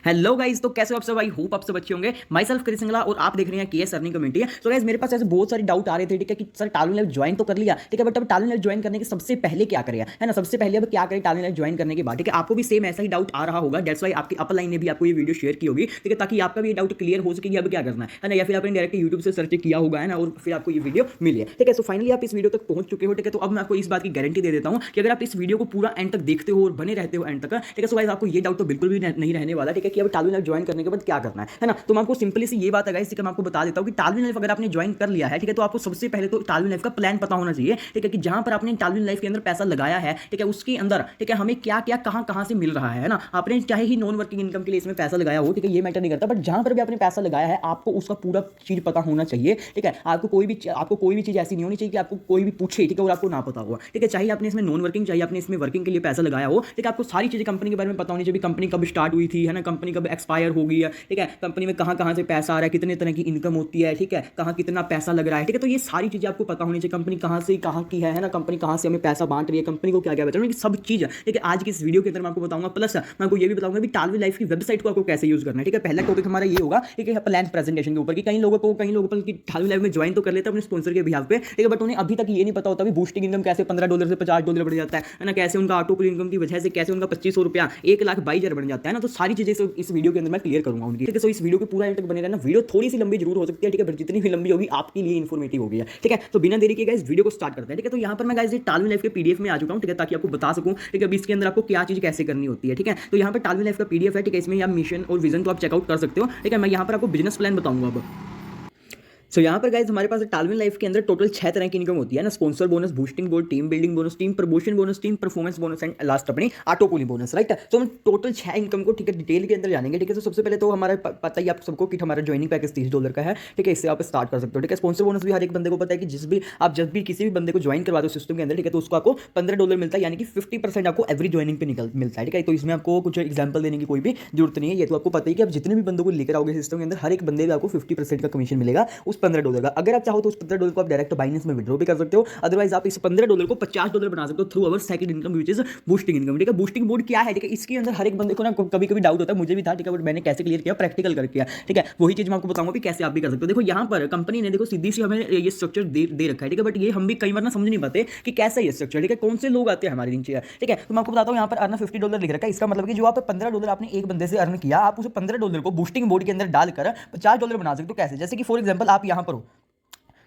Hello guys, तो कैसे हो आप सब? आई होप आप सब अच्छे होंगे। माई सेल्फ करी सिंगला और आप देख रहे हैं केएस अर्निंग कम्युनिटी है। तो गाइस मेरे पास ऐसे बहुत सारे डाउट आ रहे थे, ठीक है, कि सर टालू लाइव ज्वाइन तो कर लिया, ठीक है, बट अब टालू लाइव ज्वाइन करने के सबसे पहले क्या करें, है ना? सबसे पहले अब क्या करें टालू लाइव ज्वाइन करने के बाद, ठीक है? आपको भी सेम ऐसा ही डाउट आ रहा होगा, दैट्स वाई आपकी अपलाइन ने भी आपको ये वीडियो शेयर की होगी, ठीक है, ताकि आपका भी ये डाउट क्लियर हो सके कि अब क्या करना है ना? या फिर आपने डायरेक्ट यूट्यूब से सर्च किया होगा, है ना, और फिर आपको ये वीडियो मिली है, ठीक है। सो फाइनली आप इस वीडियो तक पहुंच चुके हो, ठीक है। तो अब मैं आपको इस बात की गारंटी दे देता हूं कि अगर आप इस वीडियो को पूरा एंड तक देखते हो और बने रहते हो एंड तक, ठीक है, सो गाइस आपको ये डाउट तो बिल्कुल भी नहीं रहने वाला, ठीक है, कि अब टालू लाइव ज्वाइन करने के बाद क्या करना है ना? तो मैं आपको सिंपली सी ये बात है गाइस, ठीक है, मैं आपको बता देता हूं कि टालविन लाइफ अगर आपने ज्वाइन कर लिया है, ठीक है, तो आपको सबसे पहले तो टालविन लाइफ का प्लान पता होना चाहिए, ठीक है, कि जहां पर आपने टालविन लाइफ के अंदर पैसा लगाया है, ठीक है, उसके अंदर, ठीक है, हमें क्या क्या कहां कहां से मिल रहा है ना? आपने चाहे ही नॉन वर्किंग इनकम के लिए इसमें पैसा लगाया हो, ठीक है, ये मैटर नहीं करता, बट जहां पर भी आपने पैसा लगाया है आपको उसका पूरा चीज पता होना चाहिए, ठीक है। आपको कोई भी चीज ऐसी नहीं होनी चाहिए कि आपको कोई भी पूछे, ठीक है, और आपको ना पता होगा, ठीक है। चाहे आपने इसमें नॉन वर्किंग, चाहे आपने इसमें वर्किंग के लिए पैसा लगाया हो, ठीक है, आपको सारी चीजें कंपनी के बारे में पता होनी चाहिए। कंपनी कब स्टार्ट हुई थी, है ना, कंपनी कब एक्सपायर हो गई है, ठीक है, कंपनी में कहां कहां से पैसा आ रहा है, कितने तरह की इनकम होती है, ठीक है, कहां कितना पैसा लग रहा है, ठीक है। तो ये सारी चीजें आपको पता होनी चाहिए। कंपनी कहां से कहां की है ना, कंपनी कहां से हमें पैसा बांट रही है, कंपनी को क्या क्या बेचना है, सब चीज, ठीक है, आज की इस वीडियो के अंदर मैं आपको बताऊंगा। प्लस मैं आपको ये भी बताऊंगा कि टालवी लाइफ की वेबसाइट को आपको कैसे यूज करना है, ठीक है। पहला टॉपिक हमारा ये होगा, ठीक है, प्लान प्रेजेंटेशन के ऊपर, कि कई लोगों पर टालवी लाइफ में ज्वाइन तो कर लेते हैं अपने स्पॉन्सर के बिहाफ पे, ठीक है, बट उन्हें अभी तक ये नहीं पता होता भी बूस्टिंग इनकम कैसे $15 से $50 बढ़ जाता है ना, कैसे उनका ऑटो इनकम की वजह से कैसे उनका 2500 रुपया 1,22,000 बन जाता है ना। तो सारी चीजें इस वीडियो के अंदर मैं क्लियर करूंगा उनकी, ठीक है। सो इस वीडियो के पूरा एंड तक बने रहना। वीडियो थोड़ी सी लंबी जरूर हो सकती है, ठीक है, बट जितनी भी लंबी होगी आपके लिए इन्फॉर्मेटिव होगी, ठीक है। तो बिना देरी के गाइस वीडियो को स्टार्ट करते हैं, ठीक है। तो यहाँ पर मैं गाइस टालवी लाइफ के पीडीएफ में आ चुका हूँ, ठीक है, ताकि आपको बता सकूं, ठीक है, अभी इसके अंदर आपको क्या चीज कैसे करनी होती है, ठीक है। तो यहाँ पर टालवी लाइफ का पीडीएफ है, ठीक है, इसमें आप मिशन और विजन तो आप चेकआउट कर सकते हो, ठीक है। मैं यहाँ पर आपको बिजनेस प्लान बताऊंगा अब। सो यहाँ पर गाइज हमारे पास टालविन लाइफ के अंदर टोटल 6 तरह की इनकम होती है ना। Sponsor bonus, boosting bonus, team building bonus, team promotion bonus, team performance bonus and last अपनी ऑटो कूलिंग बोनस, राइट। तो हम टोटल 6 इनकम को, ठीक है, डिटेल के अंदर जानेंगे, ठीक है। तो सबसे पहले तो हमारा पता ही आप सबको कि हमारा ज्वाइनिंग पैकेज $30 का है, ठीक है, इससे आप स्टार्ट कर सकते हो, ठीक है। स्पॉन्सर बोनस भी हर एक बंदे को पता है कि जब भी किसी भी बंदे को ज्वाइन करवा दो सिस्टम के अंदर, ठीक है, तो उसको आपको $15 मिलता है, यानी कि 50% आपको एवरी ज्वाइनिंग पे मिलता है, ठीक है। तो इसमें आपको कुछ एग्जाम्पल देने की कोई भी जरूरत नहीं है, ये तो आपको पता ही कि आप जितने भी बंदों को लेकर आओगे सिस्टम के अंदर हर एक बंदे को आपको 50% का कमीशन मिलेगा उस $15 का। अगर चाहो तो उस $15 को आप डायरेक्ट बाइनेंस में विड्रॉ भी कर सकते हो, अदरवाइज आप इस $15 को $50 बना सकते हो through our second income which is boosting income, ठीक है। बूस्टिंग बोर्ड क्या है, ठीक है, इसके अंदर हर एक बंदे को ना कभी कभी डाउट होता है, मुझे भी था, ठीक है, बट मैंने कैसे क्लियर किया, प्रैक्टिकल कर किया, ठीक है। वही चीज मैं आपको बताऊंगा भी कैसे आप भी कर सकते हो। देखो यहाँ पर कंपनी ने देखो सीधी सी हमें ये स्ट्रक्चर दे रखा है, ठीक है, बट ये हम भी कई बार ना समझ नहीं पाते कि कैसा ये स्ट्रक्चर, ठीक है, कौन से लोग आते हैं हमारे नीचे, ठीक है। तो मैं आपको बताता हूँ यहाँ पर अर्न $50 लिख रखा है। इसका मतलब कि जो आप $15 आपने एक बंदे से अर्न किया, आप उस $15 को बूस्टिंग बोर्ड के अंदर डालकर $50 बना सकते हो। कैसे? जैसे कि फॉर एग्जाम्पल आप यहाँ पर हो,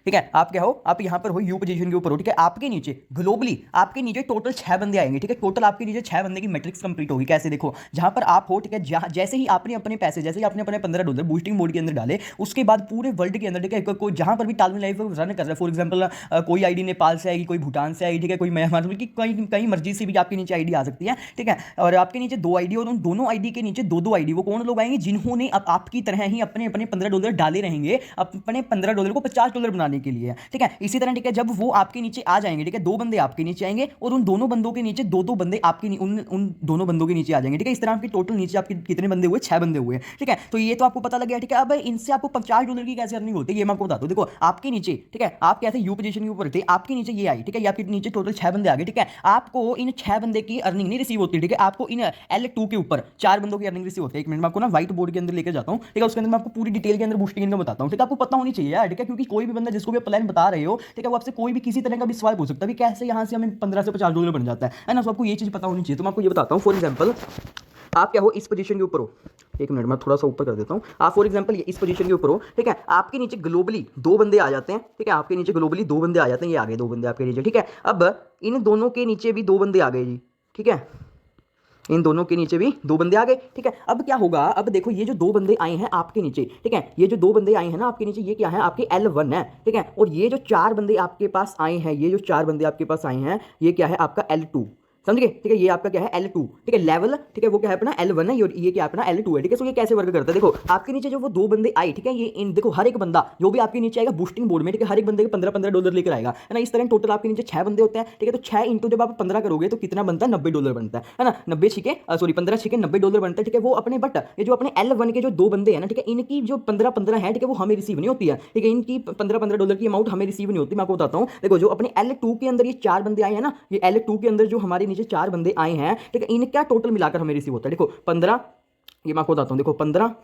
ठीक है, आप क्या हो, आप यहां पर हो, यू पोजीशन के ऊपर हो, ठीक है। आपके नीचे ग्लोबली आपके नीचे टोटल 6 बंदे आएंगे, ठीक है। टोटल आपके नीचे 6 बंदे की मैट्रिक्स कंप्लीट होगी। कैसे? देखो, जहां पर आप हो, ठीक है, जैसे ही आपने अपने पैसे, जैसे ही आपने अपने $15 बूस्टिंग मोड के अंदर डाले, उसके बाद पूरे वर्ल्ड के अंदर, ठीक है, कोई जहां पर भी टालविन लाइफ रन कर रहा है, फॉर एग्जाम्पल कोई आईडी नेपाल से आएगी, कोई भूटान से आएगी, ठीक है, कोई म्यांमार की, कहीं मर्जी से भी आपके नीचे आईडी आ सकती है, ठीक है। और आपके नीचे 2 आईडी और उन दोनों आईडी के नीचे 2 आईडी, वो कौन लोग आएंगे? जिन्होंने आपकी तरह ही अपने अपने $15 डाले रहेंगे, अपने $15 को $50 बनाने के लिए, ठीक है। इसी तरह, ठीक है, जब वो आपके नीचे आ जाएंगे, ठीक है, 2 बंदे आपके नीचे आएंगे और उन दोनों बंदों के नीचे 2 बंदे आपके उन दोनों बंदों के नीचे आ जाएंगे, ठीक है। इस तरह आपके टोटल नीचे आपके कितने बंदे हुए? 6 बंदे हुए, ठीक है। तो ये तो आपको पता लग गया, ठीक है। अब इनसे आपको $50 की कैसे अर्निंग होती है ये मैं आपको बताता हूं। देखो, आपके नीचे, ठीक है, आप कैसे यू पोजीशन के ऊपर थे, आपके नीचे ये आई, ठीक है, ये आपके नीचे टोटल 6 बंदे आ गए, ठीक है। आपको इन 6 बंदे की अर्निंग नहीं रिसीव होती, ठीक है। आपको इन L2 के ऊपर 4 बंदों की अर्निंग रिसीव होती है। एक मिनट में आपको ना व्हाइट बोर्ड के अंदर लेकर जाता हूं, ठीक है, उसके अंदर मैं आपको पूरी डिटेल के अंदर बूस्टिंग इनकम बताता हूं, ठीक है। आपको पता होनी चाहिए यार, ठीक है, क्योंकि कोई भी बंदा जिसको भी प्लान बता रहे हो, ठीक है, वो आपसे कोई भी किसी तरह का भी सवाल पूछ सकता है कि कैसे यहाँ से हमें 15 से $50 बन जाता है ना। तो आपको ये चीज पता होनी चाहिए। तो मैं आपको ये बताता हूँ, फॉर एग्जाम्पल आप क्या हो, इस पोजीशन के ऊपर हो, एक मिनट मैं थोड़ा सा ऊपर कर देता हूं। आप फॉर एग्जांपल इस पोजीशन के ऊपर हो, ठीक है, आपके नीचे ग्लोबली 2 बंदे आ जाते हैं, ठीक है, आपके नीचे ग्लोबली 2 बंदे आ जाते हैं, ये आ गए 2 बंदे आपके नीचे, ठीक है। अब इन दोनों के नीचे भी 2 बंदे आ गए जी, ठीक है, इन दोनों के नीचे भी 2 बंदे आ गए, ठीक है। अब क्या होगा, अब देखो, ये जो 2 बंदे आए हैं आपके नीचे, ठीक है, ये जो 2 बंदे आए हैं ना आपके नीचे, ये क्या है? आपके L1 है, ठीक है। और ये जो 4 बंदे आपके पास आए हैं, ये जो 4 बंदे आपके पास आए हैं, ये क्या है? आपका L2, समझ गए, ठीक है। ये आपका क्या है? L2, ठीक है। लेवल, ठीक है, वो क्या है अपना? L1 है, ये क्या अपना? L2 है, ठीक है। सो ये कैसे वर्क करता है? देखो, आपके नीचे जो वो 2 बंदे आए, ठीक है, ये इन देखो, हर एक बंदा जो भी आपके नीचे आएगा बूस्टिंग बोर्ड में, ठीक है, हर एक बंदे के $15 लेकर आएगा, है ना। इस तरह टोटल आपके नीचे 6 बंदे होते हैं, ठीक है। तो 6 इंटू जब आप 15 करोगे तो कितना बनता है? $90 बनता है ना। 90 छिके सॉरी 15 छिके $90 बनता है, ठीक है। वो अपने बट ये जो अपने L1 के जो 2 बंदे हैं ना, ठीक है, इनकी जो 15 है, ठीक है, वो हमें रिसीव नहीं होती है, ठीक है। इनकी $15 की अमाउंट हमें रिसीव नहीं होती। मैं आपको बताता हूँ, देखो, जो अपने L2 के अंदर ये 4 बंदे आए हैं ना, ये L2 के अंदर जो हमारे नीचे 4 बंदे आए हैं, ठीक है, इनका टोटल मिलाकर हमें रिसीव होता है। देखो, 15 ये मैं आपको बताता हूँ, देखो 15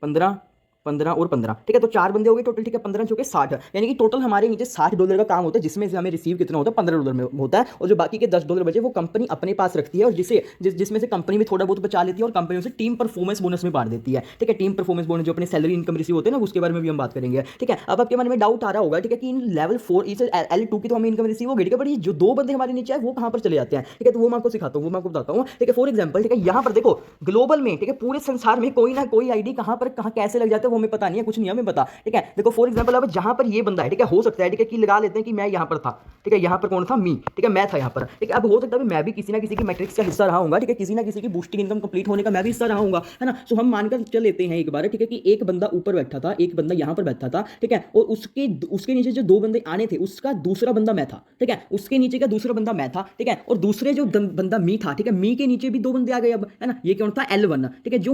15 15 और 15, ठीक है, तो 4 बंदे हो गए टोटल, ठीक है, 15 चौके 60, यानी कि टोटल हमारे नीचे $60 का काम होता है, जिसमें से हमें रिसीव कितना होता है, $15 में होता है, और जो बाकी के $10 बचे वो कंपनी अपने पास रखती है, और जिसमें से कंपनी भी थोड़ा बहुत बचा लेती है और कंपनी उसे टीम परफॉर्मेंस बोनस में बांट देती है, ठीक है। टीम परफॉर्मेंस बोनस जो अपने सैलरी इनकम रिसीव होते हैं ना, उसके बारे में भी हम बात करेंगे, ठीक है। अब आपके मन में डाउट आ रहा होगा, ठीक है, कि इन लेवल 4 इस L2 की तो हमें इनकम रिसीव होगी, ठीक है, बट ये जो 2 बंदे हमारे नीचे है वो कहां पर चले जाते हैं, ठीक है, तो वो मैं आपको सिखाता हूं, वो मैं आपको बताता हूं, ठीक है। फॉर एग्जांपल, ठीक है, यहां पर देखो ग्लोबल में, ठीक है, पूरे संसार में कोई ना कोई आईडी कहां पर कहां कैसे लग जाता है वो हमें पता नहीं है, कुछ नहीं हमें पता, ठीक है। देखो फॉर एग्जांपल, अब जहां पर ये बंदा है, ठीक है, हो सकता है, ठीक है, कि लगा लेते हैं कि मैं यहां पर था, ठीक है, यहां पर कौन था, मी, ठीक है, मैं था यहां पर, ठीक है। अब हो सकता है मैं भी किसी ना किसी की मैट्रिक्स का हिस्सा रहा हूंगा, ठीक है, किसी ना किसी की बूस्टिंग इनकम कंप्लीट होने का मैं भी हिस्सा रहा हूंगा, है ना। सो हम मानकर चल लेते हैं एक बार, ठीक है, कि एक बंदा ऊपर बैठा था, एक बंदा यहां पर बैठा था, ठीक है, और उसके नीचे जो 2 बंदे आने थे उसका दूसरा बंदा मैं था, ठीक है, उसके नीचे का दूसरा बंदा मैं था, ठीक है, और दूसरे जो बंदा मी था, ठीक है, मी के नीचे भी 2 बंदे आ गए अब, है ना। ये कौन था, L1, ठीक है, जो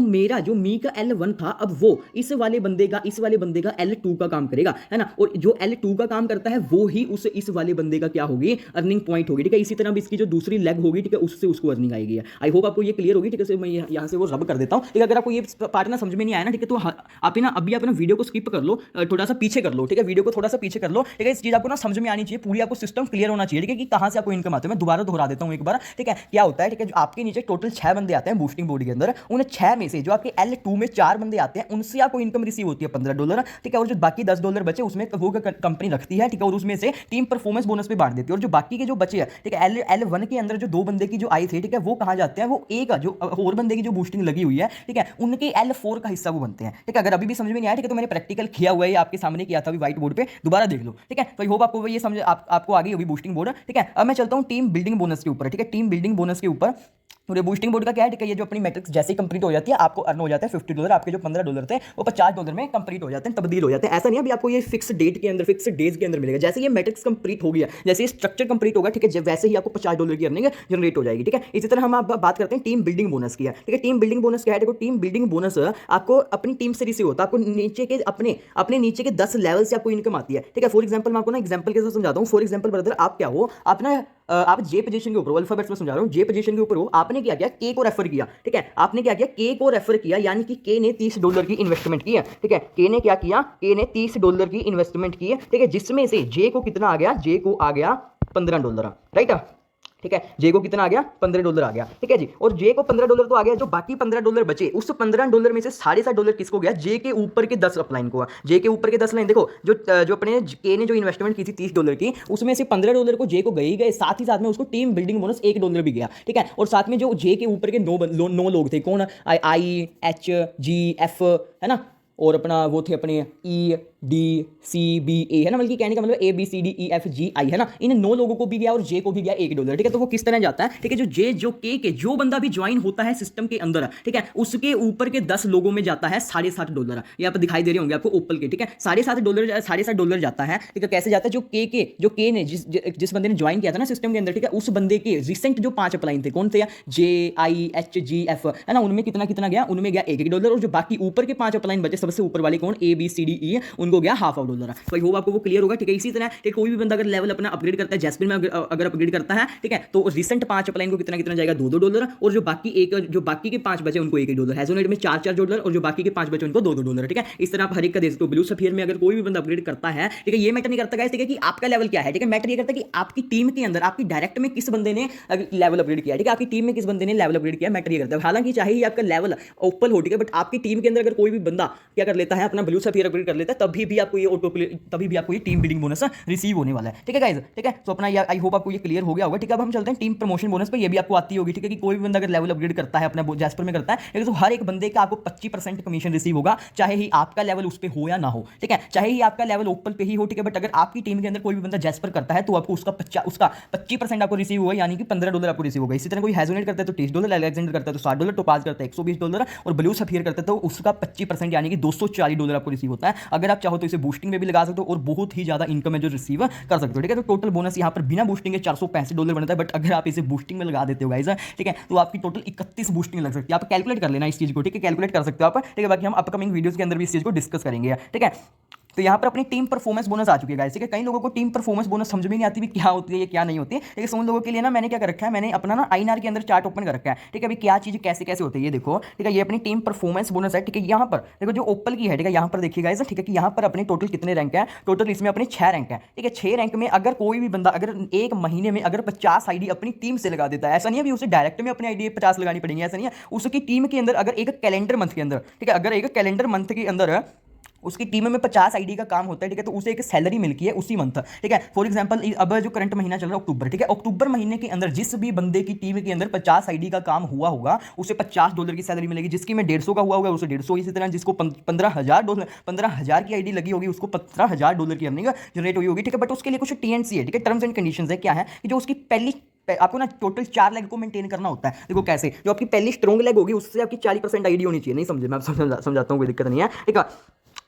मी का L1 था, अब वो इस वाले बंदे का L2 का काम करेगा, है ना, और जो L2 का काम करता है वो ही इस वाले बंदे का क्या होगी, अर्निंग पॉइंट होगी, ठीक है। इसी तरह भी इसकी जो दूसरी लेग होगी, ठीक है, उससे उसको अर्निंग आएगी। आई होप आपको ये क्लियर होगी, ठीक है। मैं यहाँ से वो रब कर देता हूँ, ठीक है। अगर आपको ये पार्ट ना समझ में नहीं आया ना, ठीक है, तो आप ना अभी अपना वीडियो को स्किप कर लो, थोड़ा सा पीछे कर लो, ठीक है, वीडियो को थोड़ा सा पीछे कर लो, ठीक है। इस चीज आपको ना समझ में आनी चाहिए, पूरी आपको सिस्टम क्लियर होना चाहिए, ठीक है, कि कहां से आपको इनकम आती है। मैं दोबारा दोहरा देता हूं एक बार, ठीक है। क्या होता है, ठीक है, जो आपके नीचे टोटल 6 बंदे आते हैं बूस्टिंग बोर्ड के अंदर, उन 6 में से जो आपके L2 में 4 बंदे आते हैं उनसे आपको इनकम रिसीव होती है $15, ठीक है, और जो बाकी $10 बचे उसमें वो कंपनी रखती है, ठीक है, और उसमें से टीम परफॉर्मेंस बोनस पे बांट देती है। और जो बाकी के जो बचे हैं, ठीक है, L1 के अंदर जो 2 बंदे की जो आई थी, ठीक है, वो कहां जाते हैं, वो एक जो और बंदे की जो बूस्टिंग लगी हुई है, ठीक है, उनके L4 का हिस्सा वो बनते हैं, ठीक है। अगर अभी भी समझ में नहीं आया, ठीक है, तो मैंने प्रैक्टिकल किया हुआ है, आपके सामने किया था अभी व्हाइट बोर्ड पे, दोबारा देख लो, ठीक है। तो आई होप आपको ये समझ आपको आ गई होगी बूस्टिंग बोर्ड, ठीक है। अब मैं चलता हूं टीम बिल्डिंग बोनस के ऊपर, ठीक है, टीम बिल्डिंग बोनस के ऊपर। और ये बूस्टिंग बोर्ड का क्या है, ठीक है, ये जो अपनी मैट्रिक्स जैसे ही कंप्लीट हो जाती है आपको अर्न हो जाता है $50, आपके जो $15 थे वो $50 में कंप्लीट हो जाते हैं, तब्दील हो जाते हैं। ऐसा नहीं है अभी आपको ये फिक्स डेट के अंदर, फिक्स डेज के अंदर मिलेगा। जैसे ये मैट्रिक्स कंप्लीट हो गया, जैसे ये स्ट्रक्चर कंप्लीट होगा, ठीक है, वैसे ही आपको $50 की अर्निंग जनरेट हो जाएगी, ठीक है। इसी तरह हम बात करते हैं टीम बिल्डिंग बोनस की है, ठीक है। टीम बिल्डिंग बोनस क्या है, देखो, टीम बिल्डिंग बोनस आपको अपनी टीम से रिसीव होता है, आपको नीचे के अपने नीचे के 10 लेवल से आपको इनकम आती है, ठीक है। फॉर एग्जांपल मैं आपको ना एग्जांपल के साथ समझाता हूं। फॉर एग्जांपल ब्रदर, आप क्या हो, आप जे पोजीशन के ऊपर, अल्फाबेट्स में समझा रहा हूं, जे पोजीशन के ऊपर हो, आपने क्या किया, के को रेफर किया, ठीक है, आपने क्या किया, के को रेफर किया, यानी कि के ने $30 की इन्वेस्टमेंट की है, ठीक है। के ने क्या किया, के ने $30 की इन्वेस्टमेंट की है, ठीक है, जिसमें से जे को कितना आ गया, जे को आ गया $15, राइट, ठीक है। जे को कितना आ गया, $15 आ गया, ठीक है जी। और जे को $15 तो आ गया, जो बाकी $15 बचे, उस $15 में से $60 किसको गया, जे के ऊपर के 10 अपलाइन को। जे के ऊपर के 10 लाइन देखो, जो अपने के ने जो इन्वेस्टमेंट की थी $30 की, उसमें से $15 को जे को गए ही गए, साथ ही साथ में उसको टीम बिल्डिंग बोनस $1 भी गया, ठीक है। और साथ में जो जे के ऊपर के 9 लोग थे, कौन, IHGF, है ना, और अपना वो थे अपने EDCBA, है ना, बल्कि कहने का मतलब ABCDEFGI, है ना, इन 9 लोगों को भी गया और जे को भी गया $1, ठीक है। तो वो किस तरह जाता है, ठीक है, जो के जो बंदा भी ज्वाइन होता है सिस्टम के अंदर, ठीक है, उसके ऊपर के 10 लोगों में जाता है $60.5, यहाँ पर दिखाई दे रहे होंगे आपको ओपल के, ठीक है, $60.5 जाता है, ठीक है। कैसे जाता है, जो के ने जिस बंदे ने ज्वाइन किया था ना सिस्टम के अंदर, ठीक है, उस बंदे के रिसेंट जो 5 अपलाइन थे, कौन थे, JIHGF, है ना, उनमें कितना कितना गया, उनमें गया $1, और जो बाकी ऊपर के 5 अपलाइन बचे सबसे ऊपर वाले कौन, ABCDE, उनको गया $50. तो आई होप आपको वो क्लियर होगा, ठीक है। इसी तरह कोई भी बंदा अगर लेवल अपना अपग्रेड करता है, जैस्मिन में अगर अपग्रेड करता है, ठीक है, तो रिसेंट 5 अपलाइन को कितना कितना जाएगा, $2, और जो बाकी के 5 बचे उनको $1, हेजोनेट में $4 और जो बाकी के 5 बचे उनको $2, ठीक है। इस तरह आप हर एक का दे सकते हो। ब्लू सफियर में अगर कोई भी बंदा अपग्रेड करता है, ठीक है, ये मैटर नहीं करता गाइस, ठीक है, कि आपका लेवल क्या है, ठीक है, मैटर ये करता है कि आपकी टीम के अंदर, आपकी डायरेक्ट में किस बंदे ने लेवल अपग्रेड किया, ठीक है, आपकी टीम में किस बंदे ने लेवल अपग्रेड किया, मैटर ये करता है। हालांकि चाहे ही आपका लेवल ओपन हो, ठीक है, बट आपकी टीम के अंदर अगर कोई भी बंदा क्या कर लेता है, अपना ब्लू सफियर अपग्रेड कर लेता है, तभी भी आपको ये टीम बिल्डिंग बोनस रिसीव होने वाला है, ठीक है गाइस, ठीक है। तो अपना आई होप आपको ये क्लियर हो गया होगा, ठीक है। अब हम चलते हैं टीम प्रमोशन बोनस पे, ये भी आपको आती होगी, ठीक है, कि कोई भी बंदा अगर लेवल अपग्रेड करता है, अपना जैस्पर में करता है, तो हर एक बंदे का आपको 25% कमीशन रिसीव होगा, चाहे ही आपका लेवल उस पे हो या ना हो, ठीक है, चाहे ही आपका लेवल ओपन पे ही हो, ठीक है, बट अगर आपकी टीम के अंदर कोई भी बंदा जैस्पर करता है, तो आपको उसका 25% आपको रिसीव होगा, यानी कि $15 आपको रिसीव होगा। इसी तरह कोई हेजोनेट करता है तो $30, अलेक्जेंडर करता है तो $60, टोपाज करता है $120, और ब्लू सफियर करता है तो उसका 25% यानी कि $240 आपको रिसीव होता है। अगर आप चाहो तो इसे बूस्टिंग में भी लगा सकते हो, और बहुत ही ज्यादा इनकम है जो रिसीव कर सकते हो, ठीक है। तो टोटल बोनस यहाँ पर बिना बूस्टिंग के $465 बनता है, बट अगर आप इसे बूस्टिंग में लगा देते हो गाइस, ठीक है, तो आपकी टोटल 31 बूस्टिंग लग सकती है। आप कैलकुलेट कर लेना इस चीज को, ठीक है, कैलकुलेट कर सकते हो आप, ठीक है। बाकी हम अपकमिंग वीडियोस के अंदर भी इस चीज को डिस्कस करेंगे, ठीक है। तो यहाँ पर अपनी टीम परफॉर्मेंस बोनस आ चुकी है गाइस, ठीक है। कई लोगों को टीम परफॉर्मेंस बोनस समझ में नहीं आती भी क्या होती है, ये क्या नहीं होती है, लेकिन उन लोगों के लिए ना मैंने क्या कर रखा है, मैंने अपना ना आईएनआर के अंदर चार्ट ओपन कर रखा है, ठीक है। अभी क्या चीज़ कैसे कैसे होती है ये देखो, ठीक है। ये अपनी टीम परफॉर्मेंस बोनस है, ठीक है। यहाँ पर देखो जो ओपल की है, ठीक है, यहाँ पर देखिए गाइस, ठीक है, कि यहाँ पर अपने टोटल कितने रैंक है, टोटल इसमें अपने 6 रैंक है, ठीक है। 6 रैंक में अगर कोई भी बंदा अगर एक महीने में अगर 50 आईडी अपनी टीम से लगा देता है, ऐसा नहीं है भी उसे डायरेक्ट में अपनी आईडी 50 लगानी पड़ेगी, ऐसा नहीं है। उसकी टीम के अंदर अगर एक कैलेंडर मंथ के अंदर, ठीक है, अगर एक कैलेंडर मंथ के अंदर उसकी टीम में 50 आईडी का काम होता है, ठीक है, तो उसे एक सैलरी मिलती है उसी मंथ, ठीक है। फॉर एग्जांपल अब जो करंट महीना चल रहा है अक्टूबर, ठीक है, अक्टूबर महीने के अंदर जिस भी बंदे की टीम के अंदर 50 आईडी का काम हुआ होगा उसे $50 की सैलरी मिलेगी, जिसकी में 150 का हुआ होगा उसे 150, इसी तरह जिसको $15,000 की आईडी लगी होगी उसको $15,000 की अर्निंग जनरेट हुई होगी, ठीक है। बट उसके लिए कुछ टीएनसी है, ठीक है, टर्म्स एंड कंडीशंस है। क्या है कि जो उसकी पहली आपको ना टोटल 4 लेग को मेंटेन करना होता है। देखो कैसे, जो आपकी पहली स्ट्रॉन्ग लेग होगी उससे आपकी 40% आईडी होनी चाहिए। नहीं समझे, मैं समझाता हूँ, कोई दिक्कत नहीं है, ठीक है।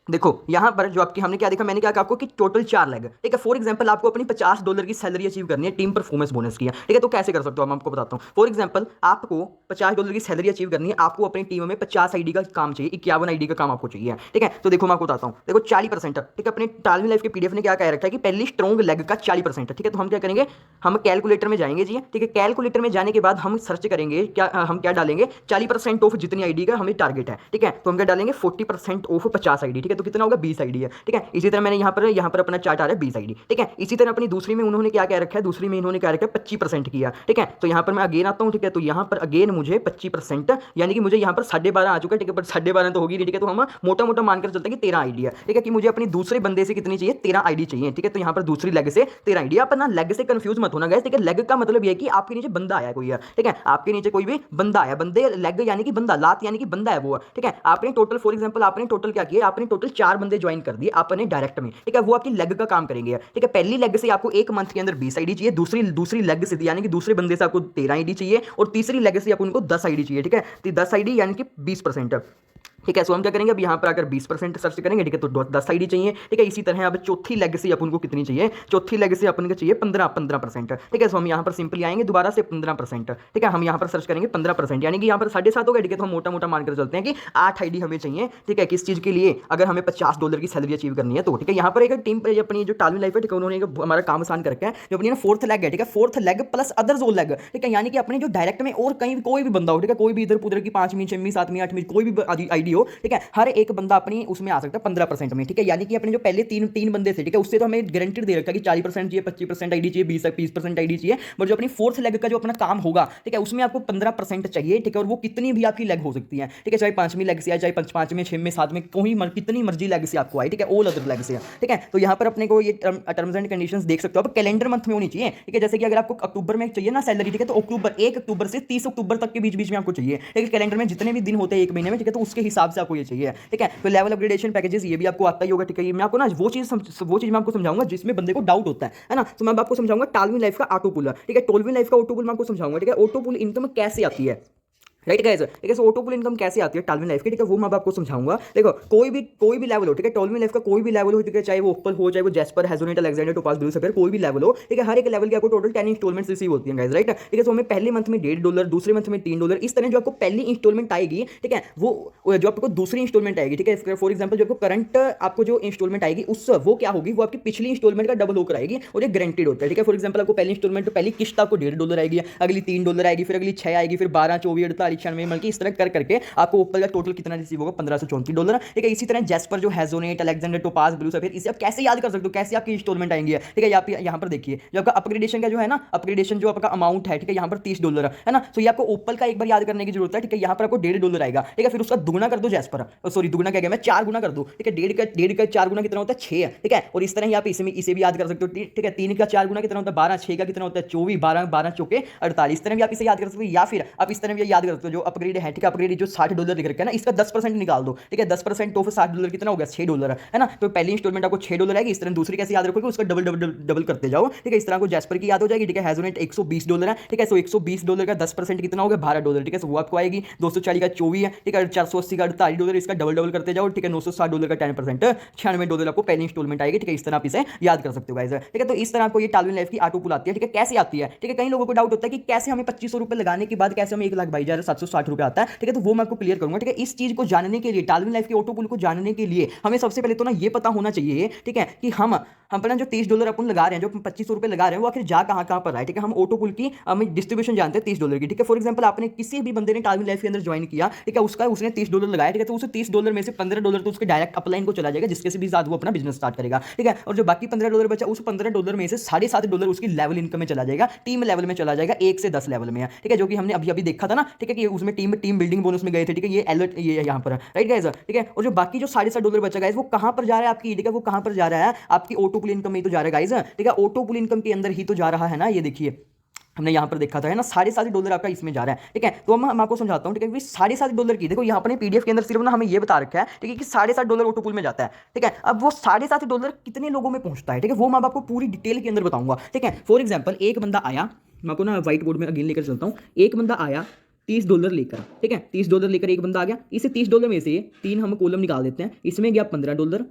देखो यहाँ पर जो आपकी हमने क्या देखा, मैंने क्या कहा आपको कि टोटल 4 लेग, ठीक है। फॉर एग्जांपल आपको अपनी $50 की सैलरी अचीव करनी है, टीम परफॉर्मेंस बोनस की है, ठीक है। तो कैसे कर सकते हो मैं आपको बताता हूँ। फॉर एग्जांपल आपको $50 की सैलरी अचीव करनी है, आपको अपनी टीम में 50 आईडी का काम चाहिए, 51 आईडी का काम आपको चाहिए, ठीक है। तो देखो मैं आपको बताता हूँ, देखो 40%, ठीक है। अपने टालमी लाइफ के पीडीएफ ने क्या कह रखा है कि पहली स्ट्रॉन्ग लेग का 40%, ठीक है। तो हम क्या करेंगे, हम कैलकुलेटर में जाएंगे जी, ठीक है। कैलकुलेटर में जाने के बाद हम सर्च करेंगे, क्या हम क्या डालेंगे, 40% ऑफ जितनी आईडी का हमें टारगेट है, ठीक है। तो हम क्या डालेंगे 40% ऑफ 50 आईडी, ठीक है। तो कितना होगा 20 आईडी है, ठीक है। इसी तरह मैंने यहाँ पर अपना चार्ट आ रहा है 20 आईडी, ठीक है। इसी तरह अपनी दूसरी में उन्होंने क्या कह रखा है, दूसरी में इन्होंने क्या रखा है 25% किया, ठीक है। तो यहाँ पर मैं अगेन आता हूँ, ठीक है। तो यहाँ पर अगेन मुझे 25% यानी कि मुझे यहाँ पर 12.5 आ चुका है, ठीक है। पर 12.5 तो होगी नहीं, ठीक है। तो हम मोटा मोटा मानकर चलते हैं कि 13 आईडी है, ठीक है। कि मुझे अपनी दूसरे बंदे से कितनी चाहिए, 13 आईडी चाहिए, ठीक है। तो यहाँ पर दूसरी लेग से 13 आईडी। आप ना लेग से कंफ्यूज मत होना गाइस, ठीक है। लेग का मतलब यह है कि आपके नीचे बंदा आया कोई है, ठीक है। आपके नीचे कोई भी बंदा आया, बंदे लेग यानी कि बंदा, लात यानी कि बंदा है वो, ठीक है। आपने टोटल फॉर एग्जांपल आपने टोटल क्या किया, आपने टोटल 4 बंदे ज्वाइन कर दिए आपने डायरेक्ट में, ठीक है। वो आपकी लेग का काम करेंगे, ठीक है। पहली लेग से आपको एक मंथ के अंदर 20 आईडी चाहिए, दूसरी लेग से यानी कि दूसरे बंदे से आपको 13 आईडी चाहिए, और तीसरी लेग से आपको उनको 10 आईडी चाहिए, ठीक है। तो 10 आईडी यानी कि 20%, ठीक है। सो हम क्या करेंगे, अब यहाँ पर आकर 20% सर्च करेंगे, ठीक है। तो 10 आईडी चाहिए, ठीक है। इसी तरह अब चौथी लेग से अपन को कितनी चाहिए, चौथी लेग से अपन को चाहिए 15%, ठीक है। सो हम यहाँ पर सिंपली आएंगे दोबारा से 15%, ठीक है। हम यहाँ पर सर्च करेंगे 15%, यानी कि यहाँ पर 7.5 हो गया, ठीक है। तो हम मोटा मोटा मानकर चलते हैं कि 8 आईडी हमें चाहिए, ठीक है। किस चीज़ के लिए, अगर हमें $50 की सैलरी अचीव करनी है तो, ठीक है। यहाँ पर एक टीम अपनी जो टालमी लाइफ है, ठीक है, उन्होंने हमारा काम आसान कर रखा है। जो अपनी ना 4th लेग है, ठीक है, 4th leg plus other zone leg, ठीक है। यानी कि अपने जो डायरेक्ट में और कहीं कोई भी बंदा हो, ठीक है, कोई भी इधर उधर की 5वीं 6वीं 7वीं 8वीं कोई भी आईडी हो, ठीक है। हर एक बंदा अपनी उसमें आ सकता है 15% में, ठीक है। यानी कि अपने जो पहले तीन बंदे थे, ठीक है, उससे तो हमें गारंटी दे रखा है कि 40% चाहिए, 25% आईडी चाहिए, 20% आईडी चाहिए। बट जो अपनी 4th लेग का जो अपना काम होगा, ठीक है, उसमें आपको 15% चाहिए, ठीक है। और वो कितनी भी आपकी लेग हो सकती है, ठीक है। चाहे 5वीं लेग से आए, चाहे 5वीं 6वीं 7वीं कोई कितनी मर्जी लेग से आपको आए, ठीक है, ऑल अदर लेग से, ठीक है। तो यहाँ पर अपने को ये टर्म्स एंड कंडीशंस देख सकते हो आप, कैलेंडर मंथ में होनी चाहिए, ठीक है। जैसे कि अगर आपको अक्टूबर में चाहिए ना सैलरी, ठीक है, तो 1 अक्टूबर से 30 अक्टूबर तक के बीच में आपको चाहिए, ठीक है। कैलेंडर में जितने भी दिन होते हैं एक महीने में, ठीक है, तो उसके हिसाब से आपको ये चाहिए, ठीक है। तो लेवल अपग्रेडेशन पैकेजेस ये भी आपको आता ही होगा, ठीक है। मैं आपको ना वो चीज मैं आपको समझाऊंगा जिसमें बंदे को डाउट होता है ना। तो मैं आपको समझाऊंगा टालमी लाइफ का ऑटो पुल, ठीक है। टोलवी लाइफ का ऑटो पुल मैं आपको समझाऊंगा, ठीक है। ऑटो पुल इनकम कैसे आती है, राइट गाइस, ठीक है। सो ऑटो पुल इनकम कैसे आती है टालमी लाइफ की, ठीक है, वो मैं आपको समझाऊंगा। देखो कोई भी लेवल हो, ठीक है, टालमी लाइफ का कोई भी लेवल हो, ठीक है, चाहे वो ओपल हो, चाहे वो jasper, hessonite, alexander, topaz, blue sapphire, कोई भी लेवल हो, ठीक है। हर एक लेवल के आपको टोटल 10 इंस्टॉलमेंट्स रिसीव होती हैं गाइस, राइट, ठीक है। सो हमें पहले मंथ में $1.5, दूसरे मंथ में $3, इस तरह जो आपको पहली इंस्टॉलमेंट आएगी, ठीक है, वो जो आपको दूसरी इंस्टॉलमेंट आएगी, ठीक है। फॉर एग्जाम्पल जो आपको करंट आपको जो इंस्टॉलमेंट आएगी उस वो क्या होगी, वो आपकी पिछली इंस्टॉलमेंट का डबल होकर आएगी, और ये गारंटेड होता है, ठीक है। फॉर एग्जाम्पल आपको पहली इंस्टॉलमेंट पहली किस्त आपको $1.5 आएगी, अगली $3 आएगी, फिर अगली 6 आएगी, फिर 12, 24, 48, 96, मतलब इस तरह करके आपको ऊपर का टोटल कितना रिसीव होगा $1534, ठीक है। इसी तरह जैस्पर जो हेजोनेट, अलेक्जेंडर, टोपाज, ब्लू सफेयर, इसे आप कैसे याद कर सकते हो, कैसे आपकी इंस्टॉलमेंट आएंगी, ठीक है। यहाँ पर देखिए जो आपका अपग्रेडेशन का जो है ना, अपग्रेडेशन जो आपका अमाउंट है, ठीक है, यहाँ पर $30 है ना। तो ये आपको ओपल का एक बार याद करने की जरूरत है, ठीक है। यहाँ पर आपको $1.5 आएगा, ठीक है। फिर उसका दुगना कर दो जैस्पर, सॉरी दुगना क्या गया मैं 4 गुना कर दो, ठीक है। 1.5 का 4 गुना कितना होता है 6, ठीक है। और इस तरह आप इसे भी याद कर सकते हो, ठीक है। 3 का 4 गुना कितना होता है 12, 6 का कितना होता है 24, 12 चौके 48, इस तरह भी आप इसे याद कर सकते हो। या फिर आप इस तरह भी याद कर सकते हो जो अपग्रेड है, ठीक है, अपग्रेड जो $60 लिख रखा है ना, इसका 10% निकाल दो, ठीक है। 10% ऑफ $60 कितना हो गया $6, है ना। तो पहली इंस्टॉलमेंट आपको $6 आएगी, इस तरह दूसरी कैसे याद रखोगे, उसका डबल करते जाओ, ठीक है। इस तरह को जैस्पर की याद हो जाएगी, ठीक है। हेजोनेट $120 है, ठीक है। सो $120 का 10% कितना हो गया $12, ठीक है। सो वो आपको आएगी। 240 का 24 है, ठीक है। 480 का $48, इसका डबल करते जाओ, ठीक है। $960 का 10% $96 आपको पहली इंस्टॉलमेंट आएगी, ठीक है। इस तरह आप इसे याद कर सकते हो गाइस, ठीक है। तो इस तरह आपको ये टालविन लाइफ की ऑटो पुल आती है, ठीक है। कैसे आती है, ठीक है। कई लोगों को डाउट होता है कि कैसे हमें $2500 लगाने के बाद कैसे हमें 1,22,700 760 रुपये आता है, ठीक है। तो वो मैं आपको क्लियर करूंगा, ठीक है। इस चीज को जानने के लिए, टालविन लाइफ के ऑटो पुल को जानने के लिए हमें सबसे पहले तो ना ये पता होना चाहिए, ठीक है, कि हम अपना जो $30 अपन लगा रहे हैं, जो 2500 रुपये लगा रहे हैं, वो आखिर जा कहाँ कहाँ पर रहा है, ठीक है। हम ऑटो पुल की हम डिस्ट्रीब्यूशन जानते हैं $30 की, ठीक है। फॉर एग्जाम्पल आपने किसी भी बंदे ने टालविन लाइफ के अंदर ज्वाइन किया, ठीक है, उसने $30 लगाया, ठीक है। तो उसे $30 में से $15 तो उसके डायरेक्ट अपलाइन को चला जाएगा, जिसके से भी ज्यादा वो अपना बिजनेस स्टार्ट करेगा, ठीक है। और जो बाकी $15 बचा, उस $15 में से $7.5 उसकी लेवल इनकम में चला जाएगा, टीम लेवल में चला जाएगा, 1 से 10 लेवल में है, ठीक है, जो कि हमने अभी अभी देखा था ना, ठीक है, कि उसमें टीम बिल्डिंग बोनस में गए थे, ठीक है। ये अलर्ट ये यहाँ पर राइट गाइस, ठीक है। और जो बाकी जो $7.5 बचा गाइस, वो कहां पर जा रहा है आपकी, ठीक है, वो कहां पर जा रहा है आपकी ऑटो पुल इनकम में ही तो जा रहा है गाइस, ठीक है। ऑटो पुल इनकम के अंदर ही तो जा रहा है ना, ये देखिए हमने यहाँ पर देखा था, है ना, $7.5 आपका इसमें जा रहा है, ठीक है। तो हम आपको समझाता हूँ, ठीक है। $7.5 की देखो यहाँ पर पीडीएफ के अंदर सिर्फ ना हमें ये बता रखा है, ठीक है, कि $7.5 ऑटो पुल में जाता है, ठीक है। अब वो $7.5 कितने लोगों में पहुंचता है, ठीक है, वो मैं आपको पूरी डिटेल के अंदर बताऊंगा, ठीक है। फॉर एग्जाम्पल एक बंदा आया, मैं आपको ना व्हाइट बोर्ड में अगेन लेकर चलता हूँ। एक बंदा आया $30 लेकर, ठीक है, $30 लेकर एक बंदा आ गया। इसे $30 में से 3 हम कॉलम निकाल देते हैं। इसमें गया $15,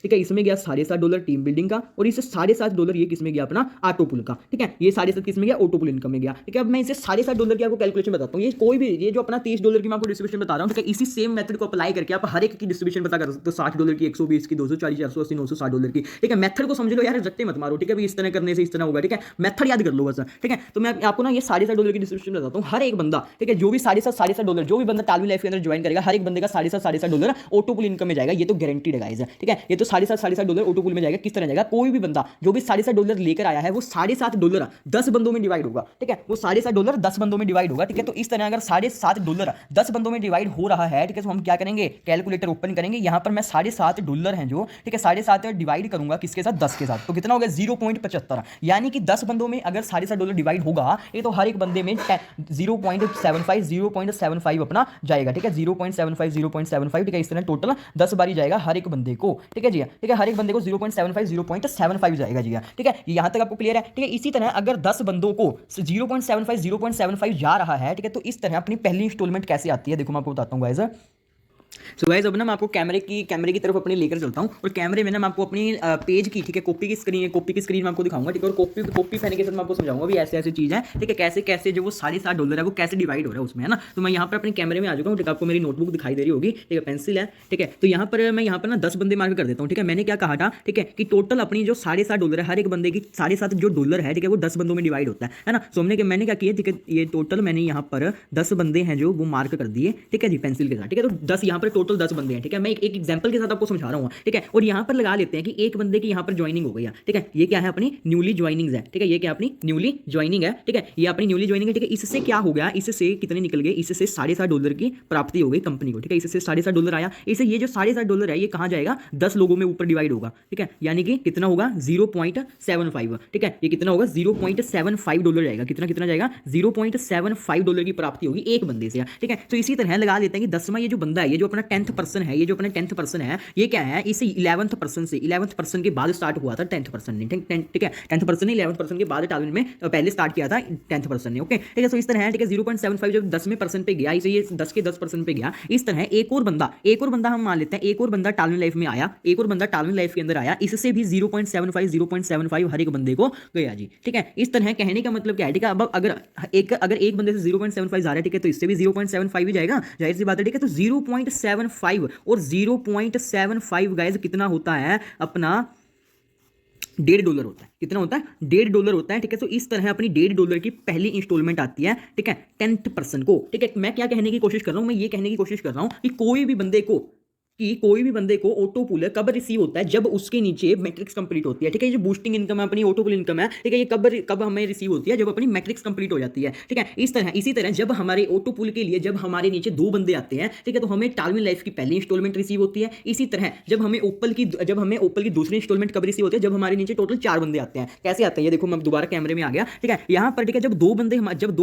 ठीक है, इसमें गया $7.5 टीम बिल्डिंग का, और इसे $7.5 ये किसमें गया अपना ऑटो पुल का, ठीक है। ये 7.5 किसमें गया, ऑटो पुल इनकम में गया, ठीक है। अब मैं इसे $7.5 की आपको कैलकुलेशन बताता हूँ। ये कोई भी, ये जो अपना $30 की मैं आपको डिस्ट्रीब्यूशन बता रहा हूँ, ठीक है, इसी सेम मेथड को अप्लाई करके आप हर एक की डिस्ट्रीब्यूशन पता कर सकते हो। $60 की, 120 की, 240, 480, $960 की, ठीक है। मेथड को समझ लो यार, रट्टे मत मारो, ठीक है। इस तरह करने से इस तरह होगा, ठीक है। मेथड याद कर लो बस, ठीक है। तो मैं आपको ना ये $7.5 की डिस्ट्रीब्यूशन बताता हूँ। हर एक बंदा, ठीक है, जो भी $7.5 जो भी बंदा टालविन लाइफ के अंदर ज्वाइन करेगा, हर एक बंदे का $7.5 ऑटो पुल इनकम में जाएगा। ये तो गारंटीड है गाइस, ठीक है। ये तो $7.5 ऑटो पुल में जाएगा। किस तरह जाएगा, कोई भी बंदा जो भी $7.5 लेकर आया है, वो $7.5 10 बंदों में डिवाइड होगा, ठीक है। वो $7.5 10 बंदों में डिवाइड होगा, ठीक है। तो इस तरह अगर $7.5 10 बंदों में डिवाइड हो रहा है, ठीक है, तो हम क्या करेंगे, कैलकुलेटर ओपन करेंगे। यहां पर मैं $7.5 है जो, ठीक है, 7.5 डिवाइड करूंगा किसके साथ, 10 के साथ, तो कितना होगा 0.75, यानी कि 10 बंदों में अगर $7.5 डिवाइड होगा, ये तो हर एक बंदे में 0.75 अपना जाएगा, ठीक है। 0.75 ठीक है। इस तरह टोटल 10 बारी जाएगा हर एक बंदे को, ठीक है जी, ठीक है। हर एक बंदे को 0.75 जाएगा जी, ठीक है। यहां तक आपको क्लियर है, ठीक है। इसी तरह अगर 10 बंदों को 0.75 जा रहा है, ठीक है, तो इस तरह अपनी पहली इंस्टॉलमेंट कैसे आती है, देखो मैं आपको बताता हूं गाइस। सो गाइस अब ना मैं आपको कैमरे की तरफ अपने लेकर चलता हूँ, और कैमरे में ना मैं आपको अपनी पेज की, ठीक है, कॉपी की स्क्रीन में आपको दिखाऊंगा, ठीक है। और कॉपी पहने के साथ मैं आपको समझाऊंगा भी ऐसे ऐसी चीज़ है, ठीक है, कैसे कैसे जो वो $7.5 है वो कैसे डिवाइड हो रहा है उसमें, है ना। तो मैं यहाँ पर अपने कैमरे में आ चुका हूँ, ठीक है। आपको मेरी नोटबुक दिखाई दे रही होगी, ठीक है, पेंसिल है, ठीक है। तो यहाँ पर मैं ना 10 बंदे मार्क कर देता हूँ, ठीक है। मैंने क्या कहा था, ठीक है, कि टोटल अपनी जो $7.5 है, हर एक बंदे की $7.5 है, ठीक है, वो 10 बंदों में डिवाइड होता है ना। सो मैंने क्या किया, ठीक है, ये टोटल मैंने यहाँ पर 10 बंदे हैं जो वो मार्क कर दिए, ठीक है जी, पेंसिल के साथ, ठीक है। तो 10 यहाँ पर टोटल 10 बंदे हैं, ठीक है। मैं एक एग्जांपल के साथ आपको समझा रहा हूं, ठीक है। और यहां पर लगा लेते हैं कि एक बंदे की यहां पर ज्वाइनिंग हो गई है, ठीक है। ये क्या है, अपनी न्यूली ज्वाइनिंग्स है, ठीक है। ये क्या अपनी न्यूली ज्वाइनिंग है, ठीक है। ये अपनी न्यूली ज्वाइनिंग है, ठीक है। इससे क्या हो गया, इससे कितने निकल गए, इससे $7.5 की प्राप्ति हो गई कंपनी को, ठीक है। इससे $7.5 आया, इससे ये जो $7.5 है ये कहां जाएगा, 10 लोगों में ऊपर डिवाइड होगा, ठीक है। यानी कि कितना होगा 0.75, ठीक है। ये कितना होगा $0.75 जाएगा, कितना जाएगा $0.75 की प्राप्ति होगी एक बंदे से, ठीक है। तो इसी तरह लगा लेते हैं कि 10वां ये जो बंदा है, ये जो अपना 10th पर्सन है, ये जो अपना 10th पर्सन है, ये क्या है, इसे 11th पर्सन के बाद स्टार्ट हुआ था 10th पर्सन ने, ठीक है। 10th पर्सन ने 11th पर्सन के बाद टालविन में पहले स्टार्ट किया था 10th पर्सन ने, ओके, ठीक है। तो इस तरह है, ठीक है। 0.75 जब 10वें पर्सन पे गया, इसे ये 10 के 10% पे गया। इस तरह एक और बंदा हम मान लेते हैं, एक और बंदा टालविन लाइफ में आया, एक और बंदा टालविन लाइफ के अंदर आया, इससे भी 0.75 हर एक बंदे को गया जी, ठीक है। इस तरह कहने का मतलब क्या है, ठीक है। अब अगर एक बंदे से 0.75 जा रहा है, ठीक है, तो इससे भी 0.75 ही जाएगा, जाहिर सी बात है, ठीक है। तो 0.75 और 0.75 गाइस कितना होता है अपना $1.5 होता है, कितना होता है $1.5 होता है, ठीक है। तो इस तरह अपनी $1.5 की पहली इंस्टॉलमेंट आती है, ठीक है, 10th पर्सन को, ठीक है। मैं क्या कहने की कोशिश कर रहा हूं, मैं ये कहने की कोशिश कर रहा हूं कि कोई भी बंदे को ऑटो पुल कब रिसीव होता है, जब उसके नीचे मैट्रिक्स कंप्लीट होती है, ठीक है। ये जो बूस्टिंग इनकम है, अपनी ऑटो पुल इनकम है, ठीक है, ये कब हमें रिसीव होती है, जब अपनी मैट्रिक्स कंप्लीट हो जाती है, ठीक है। इसी तरह जब हमारे ऑटो पुल के लिए जब हमारे नीचे 2 बंदे आते हैं, ठीक है, तो हमें टालविन लाइफ की पहली इंस्टॉलमेंट रिसीव होती है। इसी तरह जब हमें ओपल की दूसरी इंस्टॉलमेंट कब रिसीव होती है, जब हमारे नीचे टोटल 4 बंदे आते हैं। कैसे आते हैं ये देखो, मैं दोबारा कैमरे में आ गया, ठीक है। यहाँ पर, ठीक है, जब दो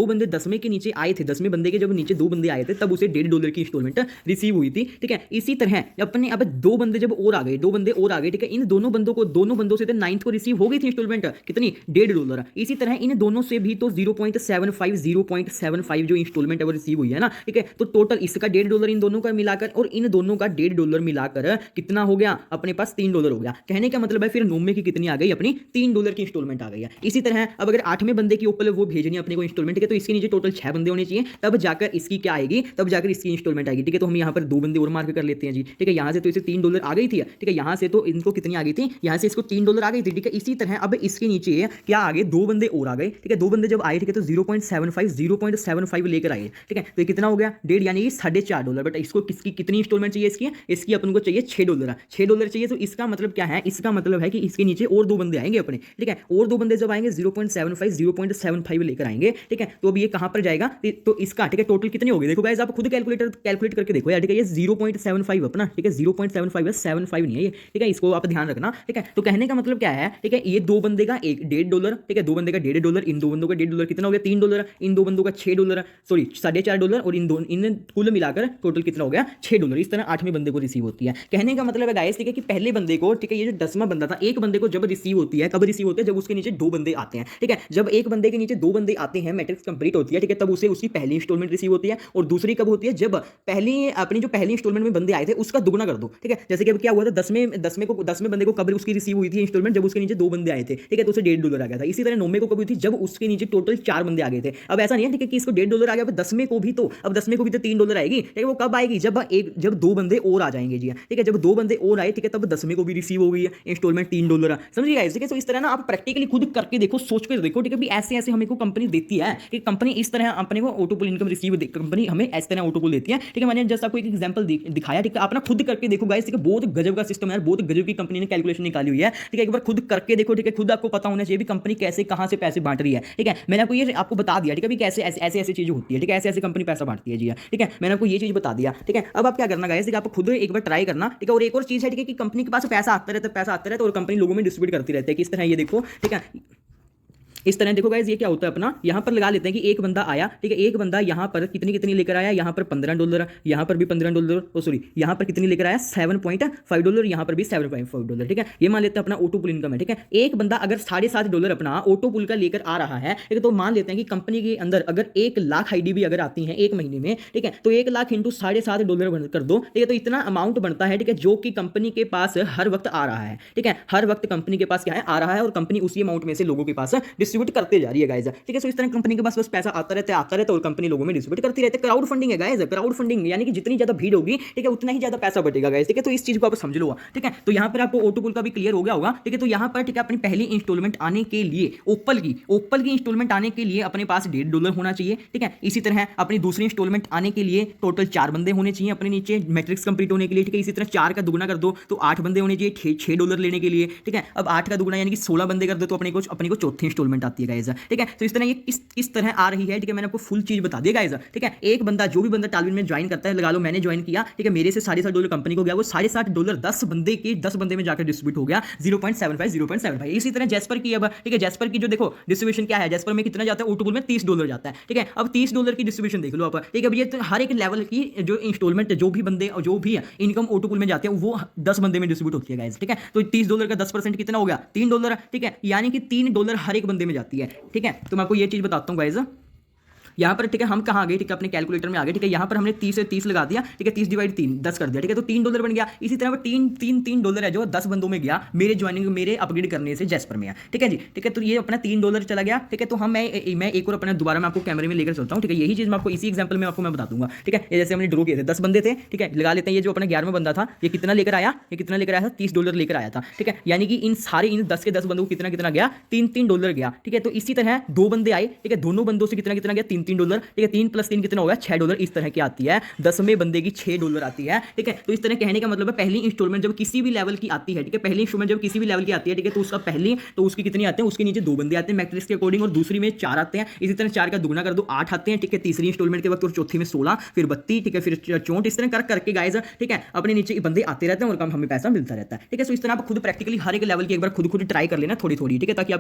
बंदे 10वें के नीचे आए थे, 10वें बंदे के जब नीचे 2 बंदे आए थे, तब उसे $1.5 की इंस्टॉलमेंट रिसीव हुई थी, ठीक है। इसी तरह है अपने। अब दो बंदे जब और आ गए, दो बंदे और आ गए, ठीक है, इन दोनों बंदों से तो 9th को रिसीव हो गई थी इंस्टॉलमेंट कितनी, $1.5। इसी तरह इन दोनों से भी तो 0.75 जो इंस्टॉलमेंट है वो रिसीव हुई है ना, ठीक है। तो टोटल इसका $1.5 इन दोनों का मिलाकर और इन दोनों का $1.5 मिलाकर कितना हो गया अपने पास, $3 हो गया। कहने का मतलब है फिर 9 की कितनी आ गई अपनी, $3 की इंस्टॉलमेंट आ गई है। इसी तरह अब अगर 8वें बंदे के ऊपर वो भेजनी है अपने को इंस्टॉलमेंट के, तो इसके नीचे टोटल 6 बंदे होने चाहिए, तब जाकर इसकी क्या आएगी, तब जाकर इसकी इंस्टॉलमेंट आएगी, ठीक है। तो हम यहाँ पर 2 बंदे और मार्क कर लेते हैं जी, ठीक है। यहाँ से तो इसे $3 आ गई थी, ठीक है। यहाँ से तो इनको कितनी आ गई थी, यहाँ से इसको $3 आ गई थी, ठीक है। इसी तरह अब इसके नीचे क्या आ गए, 2 बंदे और आ गए, ठीक है। 2 बंदे जब आए, ठीक है, तो 0.75 लेकर आए, ठीक है। तो ये कितना हो गया, 1.5 यानी $4.5। बट इसको किसकी कितनी इंस्टॉलमेंट चाहिए, इसकी अपन को चाहिए $6 चाहिए। तो इसका मतलब क्या है, इसका मतलब है कि इसके नीचे और 2 बंदे आएंगे अपने, ठीक है। और 2 बंदे जब आएंगे 0.75 लेकर आएंगे, ठीक है। तो अब ये कहां पर जाएगा, तो इसका, ठीक है, टोटल कितने हो गए देखो गाइस, आप खुद कैलकुलेट करके देखो यार, ठीक है। ये 0.75 अपना, ठीक है, 0.75 है, 75 नहीं है ये, ठीक है। इसको आप ध्यान रखना, ठीक है। तो कहने का मतलब क्या है, ठीक है, ये 2 बंदे का $1.5, ठीक है, 2 बंदे का $1.5, इन 2 बंदों का $1.5 कितना हो गया, $3, इन 2 बंदों का $6, सॉरी $4.5, और इन कुल मिलाकर टोटल कितना हो गया, $6। इस तरह 8वें बंदे को रिसीव होती है। कहने का मतलब है गाइस, ठीक है, कि पहले बंदे को, ठीक है, ये जो 10वां बंदा था, एक बंदे को जब रिसीव होती है, कब रिसीव होते हैं, जब उसके नीचे 2 बंदे आते हैं, ठीक है। जब एक बंदे के नीचे 2 बंदे आते हैं, मैट्रिक्स कंप्लीट होती है, ठीक है, तब उसे उसकी पहली इंस्टॉलमेंट रिसीव होती है। और दूसरी कब होती है, जब अपनी जो पहली इंस्टॉलमेंट में बंदे आए थे उसका दुगना कर दो, ठीक है। जैसे कि क्या हुआ था, 10वें बंदे को कब उसकी रिसीव हुई थी इंस्टॉलमेंट, जब उसके नीचे 2 बंदे आए थे, ठीक है, तो उसे $1.5 आ गया था। इसी तरह 9वें को कब हुई थी, जब उसके नीचे टोटल 4 बंदे आ गए थे। अब ऐसा नहीं है, ठीक है, कि इसको $1.5 आ गया, अब 10वें को भी तो $3 आएगी, ठीक है। वो कब आएगी, जब 2 बंदे और आ जाएंगे जी, ठीक है। जब 2 बंदे और आए, ठीक है, तब 10वें को भी रिसीव हो गई है इंस्टॉलमेंट $3, समझिएगा। ठीक है, तो इस तरह ना आप प्रैक्टिकली खुद करके देखो, सोच कर देखो, ठीक है। ऐसे ऐसे हमें को कंपनी देती है कि कंपनी इस तरह अपने को ऑटोपुल इनकम रिसीव, कंपनी हमें इस तरह ऑटोपुल देती है, ठीक है। मैंने जस्ट आपको एक एग्जांपल दिखाया, ठीक है। आप ना खुद करके देखो गाइस, ठीक है, बहुत गजब का सिस्टम है, बहुत गजब की कंपनी ने कैलकुलेशन निकाली हुई है, ठीक है। एक बार खुद करके देखो, ठीक है, खुद आपको पता होना चाहिए भी कंपनी कैसे कहां से पैसे बांट रही है, ठीक है। मैंने आपको ये आपको बता दिया, ठीक है, भी कैसे ऐसे ऐसी चीजें होती है, ठीक है, ऐसे ऐसे कंपनी पैसा बांटती है जी, ठीक है। मैंने आपको ये चीज बता दिया, ठीक है। अब आप क्या करना गाइस, ठीक है, आप खुद एक बार ट्राई करना, ठीक है। और एक और चीज है, ठीक है, कि कंपनी के पास पैसा आता रहता है और कंपनी लोगों में डिस्ट्रीब्यूट करती रहती है, किस तरह ये देखो, ठीक है। इस तरह देखो गाइस, ये क्या होता है अपना, यहां पर लगा लेते हैं कि एक बंदा आया, ठीक है, एक बंदा यहां पर कितनी लेकर आया, यहां पर $15, यहां पर भी $15, सॉरी यहां पर कितनी लेकर आया, $7.5, यहां पर भी $7.5, ठीक है। ये मान लेते हैं अपना ऑटो पुल इनकम है, ठीक है। एक बंदा अगर $7.5 अपना ऑटो पुल का लेकर आ रहा है, ठीक है, तो मान लेते हैं कि कंपनी के अंदर अगर 1 लाख आईडी भी अगर आती है एक महीने में, ठीक है, तो 1 लाख इंटू $7.5 कर दो, ठीक है। तो इतना अमाउंट बनता है, ठीक है, जो कि कंपनी के पास हर वक्त आ रहा है, ठीक है। हर वक्त कंपनी के पास क्या है, आ रहा है, और कंपनी उसी अमाउंट में से लोगों के पास डिस्ट्रीब्यूट करते जा रही है गाइस, ठीक है। सो इस तरह कंपनी के पास बस पैसा आता रहता है और कंपनी लोगों में डिस्ट्रीब्यूट करती रहती है। क्राउड फंडिंग है गाइस, क्राउड फंडिंग यानी कि जितनी ज्यादा भीड़ होगी, ठीक है, उतना ही ज्यादा पैसा बचेगा गाइस, ठीक है। तो इस चीज को आप समझ लो, ठीक है। तो यहां पर आपको ऑटो पुल का भी क्लियर हो गया होगा, ठीक है। तो यहां पर, ठीक है, अपनी पहली इंस्टॉलमेंट आने के लिए ओप्पल की इंस्टॉलमेंट आने के लिए अपने पास $1.5 होना चाहिए, ठीक है। इसी तरह अपनी दूसरी इंस्टॉलमेंट आने के लिए टोटल 4 बंदे होने चाहिए अपने नीचे मैट्रिक्स कंप्लीट होने के लिए, ठीक है। इसी तरह 4 का दुगना कर दो तो 8 बंदे होने चाहिए $6 लेने के लिए, ठीक है। अब 8 का दुगना यानी कि 16 बंदे कर दो तो अपने को चौथी इंस्टॉलमेंट आती है गाइस, ठीक है। तो इस तरह ये इस तरह आ रही है, ठीक है। मैंने आपको फुल चीज बता दी गाइस, ठीक है। एक बंदा, जो भी बंदा टालविन में ज्वाइन करता है, लगा लो मैंने ज्वाइन किया, ठीक है, मेरे से $60 कंपनी को गया, वो $60 10 बंदे में जाकर डिस्ट्रीब्यूट हो गया 0.75। इसी तरह जैस्पर की, अब ठीक है, जैस्पर की जो देखो डिस्ट्रीब्यूशन क्या है, जैस्पर में कितना जाता है, ऑटो पुल में $30 जाता है, ठीक है। अब $30 की डिस्ट्रीब्यूशन देख लो आप, ठीक है। अब ये तो हर एक लेवल की जो इंस्टॉलमेंट, जो भी बंदे जो भी इनकम ऑटो पुल में जाते हैं, वो 10 बंदे में डिस्ट्रीब्यूट होती है गाइस, ठीक है। तो $30 का 10% कितना हो गया, $3, ठीक है, यानी कि $3 हर एक बंदे में जाती है, ठीक है। तो मैं आपको ये चीज बताता हूं गाइस, यहाँ पर, ठीक है, हम कहाँ आ गए, ठीक है, अपने कैलकुलेटर में आ गए, ठीक है। यहाँ पर हमने 30 से 30 लगा दिया, ठीक है, 30/3 10 कर दिया, ठीक है। तो $3 बन गया। इसी तरह $3 है जो 10 बंदों में गया, मेरे ज्वाइनिंग, मेरे अपग्रेड करने से जैस्पर में, ठीक है जी, ठीक है। तो ये अपना $3 चला गया, ठीक है। तो मैं एक और अपना दोबारा मैं आपको कैमरे में लेकर चलता हूँ, ठीक है। यही चीज मैं आपको इसी एग्जाम्पल में आपको मैं बता दूंगा, ठीक है। जैसे हमने ड्रॉ किए थे 10 बंदे थे, ठीक है, लगा लेते हैं। ये जो अपना 11वां बंदा था, ये कितना लेकर आया, था $30 लेकर आया था, ठीक है। यानी कि इन 10 के 10 बंदों को कितना गया, $3 गया, ठीक है। तो इसी तरह 2 बंदे आए, ठीक है, दोनों बंदों से कितना गया, $3, ठीक है। 3 + 3 कितना होगा, $6 इस तरह की आती है। 10वें बंदे की $6 आती है, ठीक है। तो इस तरह कहने का मतलब है पहली इंस्टॉलमेंट जब किसी भी लेवल की आती है, ठीक है, पहली इंस्टॉलमेंट जब किसी भी लेवल की आती है, ठीक है, तो उसका पहली, तो उसकी कितनी आते हैं, उसके नीचे 2 बंदे आते हैं मैट्रिक्स के अकॉर्डिंग, और दूसरी में 4 आते हैं। इसी तरह 4 का दुगना कर दो 8 आते हैं, ठीक है, तीसरी इंस्टॉलमेंट के वक्त, और चौथी में 16, फिर 32, ठीक है, फिर 64, इस तरह करके गाइस, ठीक है, अपने नीचे बंदे आते रहते हैं और कम हमें पैसा मिलता रहता है, ठीक है। सो इस तरह आप खुद प्रैक्टिकली हर एक लेवल की एक बार खुद ट्राई कर लेना थोड़ी, ठीक है, ताकि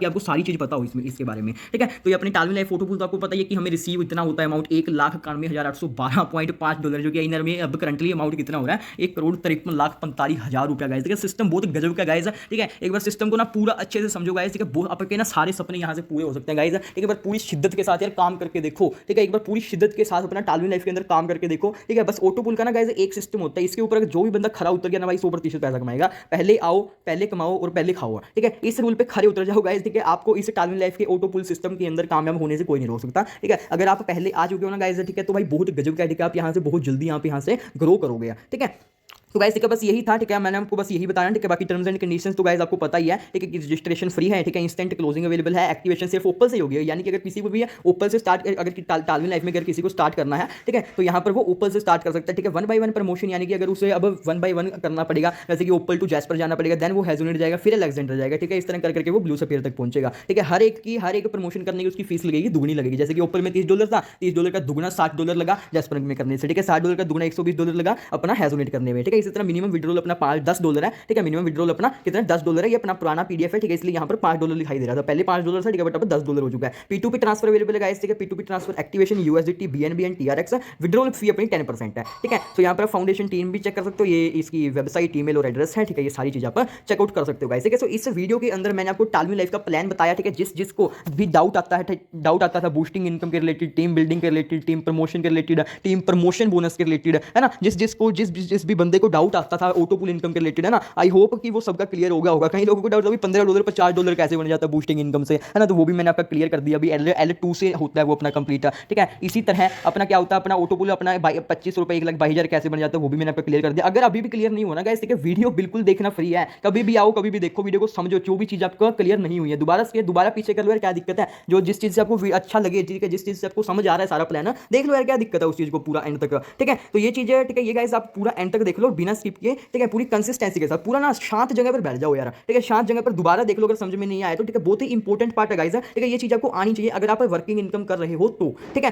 आपको सारी चीज पता हो इसके बारे में, ठीक है। तो ये अपनी टालविन लाइफ फोटो पुल तो आपको पता बताइए कि हमें रिसीव इतना होता है अमाउंट, 1,91,812.5 डॉलर, जो कि INR में अब करंटली अमाउंट कितना हो रहा है, 1,53,45,000 रुपया गाइस। ठीक है, सिस्टम बहुत गजब का गाइस। ठीक है, एक बार सिस्टम को ना पूरा अच्छे से समझो गाइस। ठीक है, बहुत आपके ना सारे सपने यहाँ से पूरे हो सकते हैं गाइस। ठीक है, पर पूरी शिद्दत के साथ यार काम करके देखो। ठीक है, एक बार पूरी शिद्दत के साथ अपना टालविन लाइफ के अंदर काम करके देखो। ठीक है, बस ऑटो पुल का ना गाइस एक सिस्टम होता है, इसके ऊपर जो भी बंदा खरा उतर गया ना भाई 100% पैसा कमाएगा। पहले आओ, पहले कमाओ और पहले खाओ। ठीक है, इस रूल पे खरे उतर जाओ गाइस। ठीक है, आपको इस टालविन लाइफ के ऑटो पुल सिस्टम के अंदर कामयाब होने से कोई नहीं रोक सकता। ठीक है, अगर आप पहले आ चुके हो ना गाइस, ठीक है, तो भाई बहुत गजब का है। ठीक है, आप यहाँ से बहुत जल्दी आप यहाँ से ग्रो करोगे। ठीक है, तो गाइस ठीक है, बस यही था। ठीक है, मैंने आपको बस यही बताया। ठीक है, बाकी टर्म्स एंड कंडीशंस तो गाइस आपको पता ही है। ठीक है, कि रजिस्ट्रेशन फ्री है। ठीक है, इंस्टेंट क्लोजिंग अवेलेबल है, एक्टिवेशन सिर्फ ओपल से ही होगी। यानी कि अगर किसी को भी ओपल से स्टार्ट, अगर टालविन लाइफ में अगर किसी को स्टार्ट करना है, ठीक है, तो यहाँ पर वो ओपल से स्टार्ट कर सकता है। ठीक है, 1 by 1 प्रमोशन, यानी कि अगर उसे अब 1 by 1 करना पड़ेगा, जैसे कि ओपल टू जैस्पर जाना पड़ेगा, देन वो हेजोनेट जाएगा, फिर अलेक्जेंडर जाएगा। ठीक है, इस तरह करके वो ब्लू सफियर तक पहुंचेगा। ठीक है, हर एक प्रमोशन करने की उसकी फीस लगेगी, दुगनी लगेगी। जैसे कि ओपल में $30 था, $30 का दुगना $60 लगा जैस्पर में करने से। ठीक है, $60 का दुगना $120 लगा अपना हेजोनेट करने में। ठीक है, इसी तरह मिनिमम विड्रॉल अपना $10 है। ठीक है, मिनिमम विड्रॉल अपना कितना $10 है। ये अपना पुराना PDF है। ठीक है, इसलिए यहाँ पर $5 दिखाई दे रहा था, पहले $5 था। ठीक है, बट अब $10 हो चुका है। P2P ट्रांसफर अवेलेबल है गाइस। ठीक है, P2P transfer activation USDT BNB and TRX है। विड्रॉल फी अपनी 10% है। ठीक है, तो यहाँ पर फाउंडेशन टीम भी चेक कर सकते हो, ये इसकी वेबसाइट, ईमेल और एड्रेस है। ठीक है, ये सारी चीज़ आप चेकआउट कर सकते हो गाइस। ठीक है, सो इस वीडियो के अंदर मैंने आपको टालविन लाइफ का प्लान बताया। ठीक है, जिसको भी डाउट आता था बूस्टिंग इनकम के रिलेटेड, टीम बिल्डिंग के रिलेटेड, टीम प्रमोशन के रिलेटेड, टीम प्रमोशन बोनस के रिलेटेड, है ना, जिस भी बंदे को डाउट आता था ऑटो पुल इनकम के रिलेटेड, है ना, आई होप कि वो सबका क्लियर हो गया होगा। कई लोगों को डाउट था $15 $50 कैसे बन जाता है बूस्टिंग इनकम से, है ना, तो वो भी मैंने आपका क्लियर कर दिया। अभी L2 से होता है वो अपना कंप्लीट। ठीक है, इसी तरह अपना क्या होता है, अपना ऑटो पुल अपना ₹25 1,22,000 कैसे बन जाता है, वो भी मैंने आपको क्लियर कर दिया। अगर अभी भी क्लियर नहीं होना गाइस, ठीक है, वीडियो बिल्कुल देखना फ्री है, कभी भी आओ, कभी भी देखो, वीडियो को समझो, जो भी चीज़ आपको क्लियर नहीं हुई है दोबारा पीछे कर लो यार, क्या दिक्कत है। जो जिस चीज़ से आपको अच्छा लगे, ठीक है, जिस चीज़ से आपको समझ आ रहा है सारा प्लान, देख लो यार, क्या दिक्कत है उस चीज़ को पूरा एंड तक। ठीक है, तो ये चीज़ें, ठीक है, ये गाइस आप पूरा एंड तक देख लो बिना स्किप किए। ठीक है, पूरी कंसिस्टेंसी के साथ पूरा ना शांत जगह पर बैठ जाओ यार। ठीक है, शांत जगह पर दोबारा देख लो, अगर समझ में नहीं आया तो। ठीक है, बहुत ही इंपॉर्टेंट पार्ट है गाइस। ठीक है, ये चीज़ आपको आनी चाहिए अगर आप वर्किंग इनकम कर रहे हो तो। ठीक है,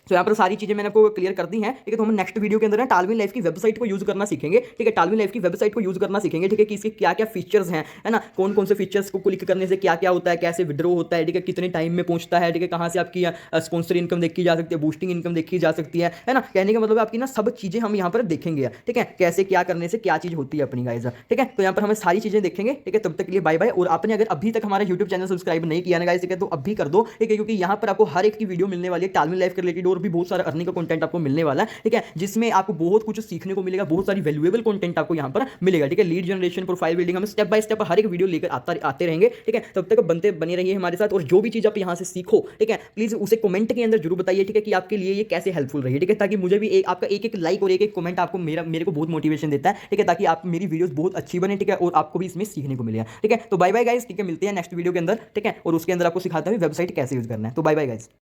तो यहाँ पर सारी चीजें मैंने आपको क्लियर कर दी हैं। ठीक है, तो हम नेक्स्ट वीडियो के अंदर ना टालविन लाइफ की वेबसाइट को यूज करना सीखेंगे। ठीक है, टालविन लाइफ की वेबसाइट को यूज करना सीखेंगे। ठीक है, कि इसके क्या क्या फीचर्स हैं, है ना, कौन कौन से फीचर्स को क्लिक करने से क्या क्या होता है, कैसे विड्रॉ होता है, ठीक है, कितने टाइम में पहुंचता है, ठीक है, कहाँ से आपकी स्पॉन्सर इनकम देखी जा सकती है, बूस्टिंग इनकम देखी जा सकती है ना, कहने का मतलब आपकी ना सब चीजें हम यहाँ पर देखेंगे। ठीक है, कैसे क्या करने से क्या चीज होती है अपनी गाइस। ठीक है, तो यहाँ पर हम सारी चीजें देखेंगे। ठीक है, तब तक के लिए बाय बाय। और आपने अगर अभी तक हमारा यूट्यूब चैनल सब्सक्राइब नहीं किया ना गाइस, ठीक है, तो अभी कर दो। ठीक है, क्योंकि यहाँ पर आपको हर एक की वीडियो मिलने वाली है टालविन लाइफ के रिलेटेड, और भी बहुत सारा अर्निंग कंटेंट आपको मिलने वाला है। ठीक है, जिसमें आपको बहुत कुछ सीखने को मिलेगा, बहुत सारी वैल्यूएबल कंटेंट आपको यहां पर मिलेगा। ठीक है, लीड जनरेशन, प्रोफाइल बिल्डिंग, हम स्टेप बाय स्टेप हर एक वीडियो लेकर आते रहेंगे। ठीक है, तब तक बने रहिए हमारे साथ, और जो भी चीज आप यहां से सीखो, ठीक है, प्लीज उसे कमेंट के अंदर जरूर बताइए। ठीक है, कि आपके लिए ये कैसे हेल्पफुल रही है। ठीक है, ताकि मुझे भी आपका एक लाइक और एक कमेंट आपको मेरे को बहुत मोटिवेशन देता है। ठीक है, ताकि आप मेरी वीडियोस बहुत अच्छी बने। ठीक है, और आपको भी इसमें सीखने को मिलेगा। ठीक है, तो बाय बाय गाइस। ठीक है, मिलते हैं नेक्स्ट वीडियो के अंदर। ठीक है, और उसके अंदर आपको सिखाता हूं वेबसाइट कैसे यूज करना है। तो बाय बाय गाइस।